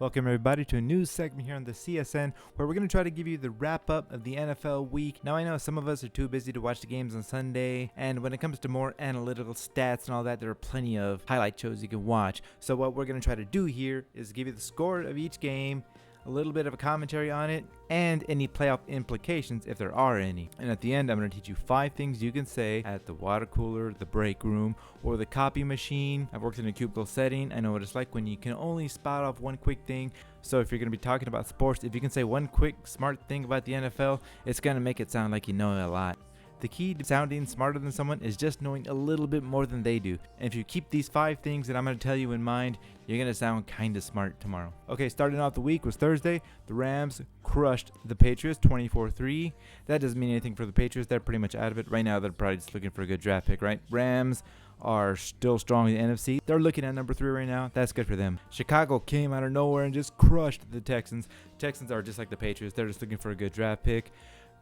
Welcome everybody to a new segment here on the CSN where we're going to try to give you the wrap up of the NFL week. Now I know some of us are too busy to watch the games on Sunday, and when it comes to more analytical stats and all that, there are plenty of highlight shows you can watch. So what we're going to try to do here is give you the score of each game, a little bit of a commentary on it, and any playoff implications if there are any. And at the end, I'm going to teach you 5 things you can say at the water cooler, the break room, or the copy machine. I've worked in a cubicle setting. I know what it's like when you can only spout off one quick thing. So if you're going to be talking about sports, if you can say one quick smart thing about the NFL, it's going to make it sound like you know a lot. The key to sounding smarter than someone is just knowing a little bit more than they do. And if you keep these 5 things that I'm going to tell you in mind, you're going to sound kind of smart tomorrow. Okay, starting off the week was Thursday. The Rams crushed the Patriots 24-3. That doesn't mean anything for the Patriots. They're pretty much out of it. Right now, they're probably just looking for a good draft pick, right? Rams are still strong in the NFC. They're looking at number 3 right now. That's good for them. Chicago came out of nowhere and just crushed the Texans. Texans are just like the Patriots. They're just looking for a good draft pick.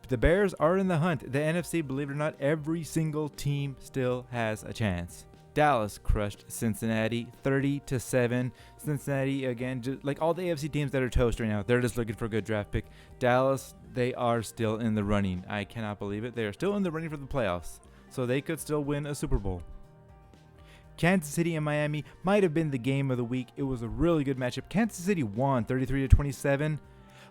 The Bears are in the hunt. The NFC, believe it or not, every single team still has a chance. Dallas crushed Cincinnati 30-7. Cincinnati, again, just like all the AFC teams that are toast right now, they're just looking for a good draft pick. Dallas, they are still in the running. I cannot believe it. They are still in the running for the playoffs, so they could still win a Super Bowl. Kansas City and Miami might have been the game of the week. It was a really good matchup. Kansas City won 33-27.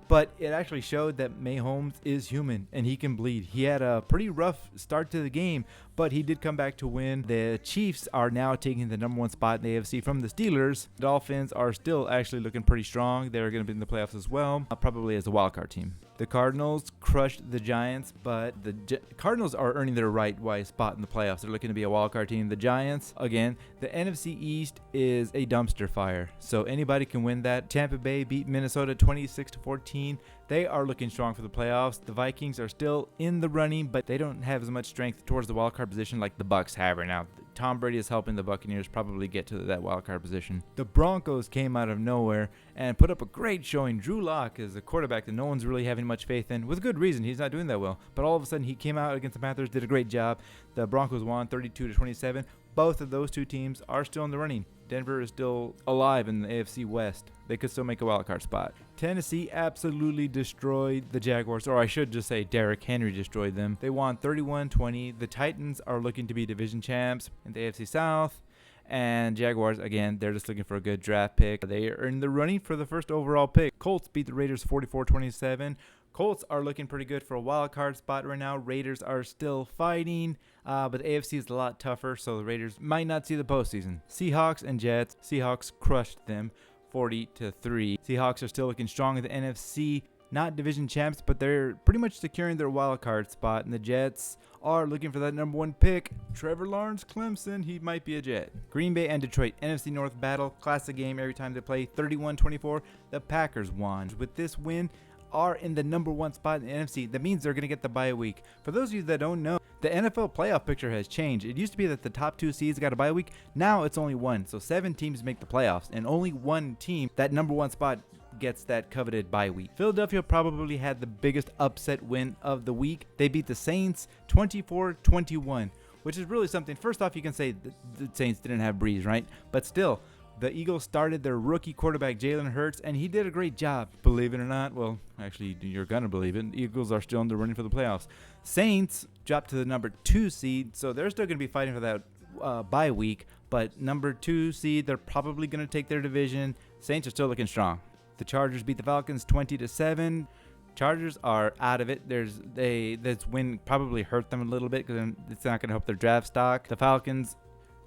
But it actually showed that Mahomes is human and he can bleed. He had a pretty rough start to the game, but he did come back to win. The Chiefs are now taking the number 1 spot in the AFC from the Steelers. The Dolphins are still actually looking pretty strong. They're going to be in the playoffs as well, probably as a wildcard team. The Cardinals crushed the Giants, but the Cardinals are earning their right spot in the playoffs. They're looking to be a wildcard team. The Giants, again, the NFC East is a dumpster fire, so anybody can win that. Tampa Bay beat Minnesota 26-14. They are looking strong for the playoffs. The Vikings are still in the running, but they don't have as much strength towards the wildcard position like the Bucs have right now. Tom Brady is helping the Buccaneers probably get to that wildcard position. The Broncos came out of nowhere and put up a great showing. Drew Lock is a quarterback that no one's really having much faith in, with good reason. He's not doing that well. But all of a sudden, he came out against the Panthers, did a great job. The Broncos won 32-27. Both of those two teams are still in the running. Denver is still alive in the AFC West. They could still make a wildcard spot. Tennessee absolutely destroyed the Jaguars, or I should just say Derrick Henry destroyed them. They won 31-20. The Titans are looking to be division champs in the AFC South. And Jaguars, again, they're just looking for a good draft pick. They are in the running for the first overall pick. Colts beat the Raiders 44-27. Colts are looking pretty good for a wild card spot right now. Raiders are still fighting, but the AFC is a lot tougher, so the Raiders might not see the postseason. Seahawks and Jets. Seahawks crushed them 40-3. Seahawks are still looking strong in the NFC. Not division champs, but they're pretty much securing their wild card spot. And the Jets are looking for that number 1 pick. Trevor Lawrence, Clemson, he might be a Jet. Green Bay and Detroit, NFC North battle. Classic game every time they play. 31-24. The Packers won. With this win, are in the number 1 spot in the NFC. That means they're going to get the bye week. For those of you that don't know, the NFL playoff picture has changed. It used to be that the top 2 seeds got a bye week. Now it's only 1. So 7 teams make the playoffs, and only 1 team, that number 1 spot, gets that coveted bye week. Philadelphia probably had the biggest upset win of the week. They beat the Saints 24-21, which is really something. First off, you can say the Saints didn't have Breeze, right? But still, the Eagles started their rookie quarterback, Jalen Hurts, and he did a great job. Believe it or not, well, actually, you're going to believe it. The Eagles are still in the running for the playoffs. Saints dropped to the number 2 seed, so they're still going to be fighting for that bye week. But number 2 seed, they're probably going to take their division. Saints are still looking strong. The Chargers beat the Falcons 20-7. Chargers are out of it. This win probably hurt them a little bit because it's not going to help their draft stock. The Falcons,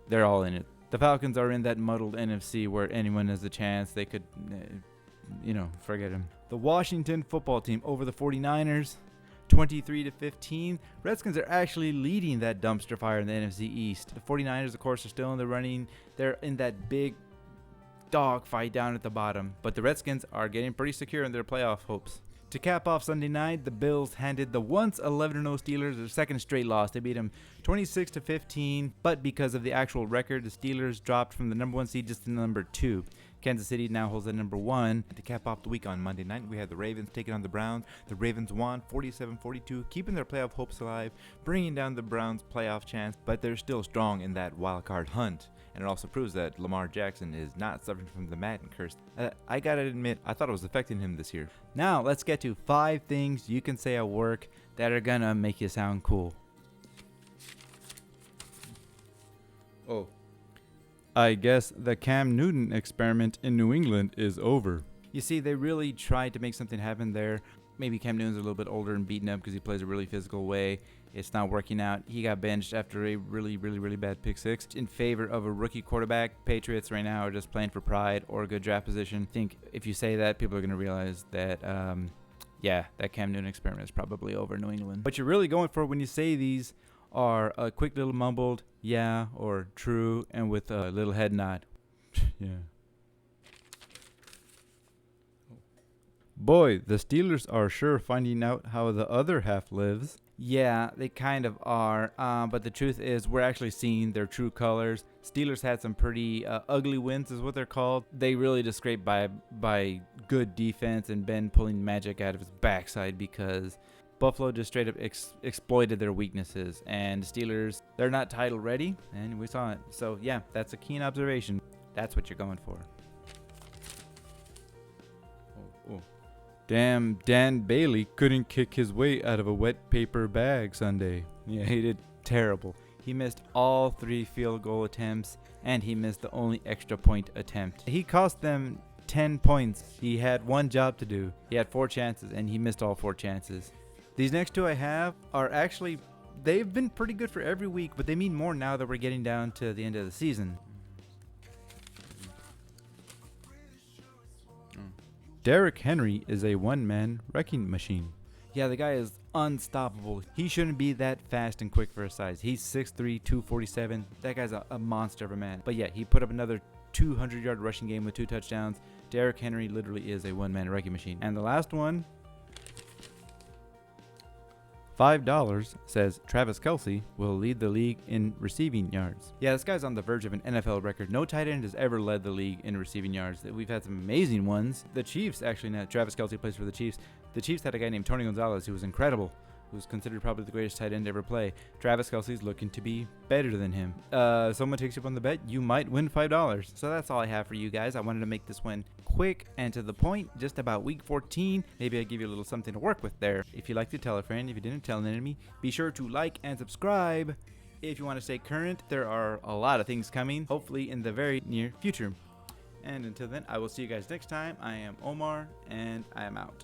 they're all in it. The Falcons are in that muddled NFC where anyone has a chance. They could, forget them. The Washington football team over the 49ers, 23-15. Redskins are actually leading that dumpster fire in the NFC East. The 49ers, of course, are still in the running. They're in that big dog fight down at the bottom, but the Redskins are getting pretty secure in their playoff hopes. To cap off Sunday night, the Bills handed the once 11-0 Steelers their second straight loss. They beat them 26-15, but because of the actual record, the Steelers dropped from the number 1 seed just to number 2. Kansas City now holds the number 1. To cap off the week on Monday night, we had the Ravens taking on the Browns. The Ravens won 47-42, keeping their playoff hopes alive, bringing down the Browns' playoff chance, but they're still strong in that wild card hunt. and it also proves that Lamar Jackson is not suffering from the Madden curse. I gotta admit, I thought it was affecting him this year. Now, let's get to 5 things you can say at work that are gonna make you sound cool. Oh. I guess the Cam Newton experiment in New England is over. You see, they really tried to make something happen there. Maybe Cam Newton's a little bit older and beaten up because he plays a really physical way. It's not working out. He got benched after a really bad pick six in favor of a rookie quarterback. Patriots right now are just playing for pride or a good draft position. I think if you say that, people are going to realize that, that Cam Newton experiment is probably over in New England. What you're really going for when you say these are a quick little mumbled yeah or true and with a little head nod. Yeah. Boy, the Steelers are sure finding out how the other half lives. Yeah, they kind of are, but the truth is we're actually seeing their true colors. Steelers had some pretty ugly wins is what they're called. They really just scraped by good defense and Ben pulling magic out of his backside because Buffalo just straight up exploited their weaknesses. And Steelers, they're not title ready, and we saw it. So yeah, that's a keen observation. That's what you're going for. Oh. Damn, Dan Bailey couldn't kick his way out of a wet paper bag Sunday. Yeah, he did terrible. He missed all 3 field goal attempts, and he missed the only extra point attempt. He cost them 10 points. He had one job to do. He had 4 chances, and he missed all 4 chances. These next 2 I have are actually, they've been pretty good for every week, but they mean more now that we're getting down to the end of the season. Derrick Henry is a one-man wrecking machine. Yeah, the guy is unstoppable. He shouldn't be that fast and quick for his size. He's 6'3", 247. That guy's a monster of a man. But yeah, he put up another 200-yard rushing game with 2 touchdowns. Derrick Henry literally is a one-man wrecking machine. And the last one, $5 says Travis Kelce will lead the league in receiving yards. Yeah, this guy's on the verge of an NFL record. No tight end has ever led the league in receiving yards. We've had some amazing ones. The Chiefs, actually, now Travis Kelce plays for the Chiefs. The Chiefs had a guy named Tony Gonzalez who was incredible, who's considered probably the greatest tight end to ever play. Travis Kelce's looking to be better than him. Someone takes you up on the bet, you might win $5. So that's all I have for you guys. I wanted to make this one quick and to the point, just about week 14. Maybe I give you a little something to work with there. If you liked it, tell a friend. If you didn't, tell an enemy. Be sure to like and subscribe. If you want to stay current, there are a lot of things coming, hopefully in the very near future. And until then, I will see you guys next time. I am Omar, and I am out.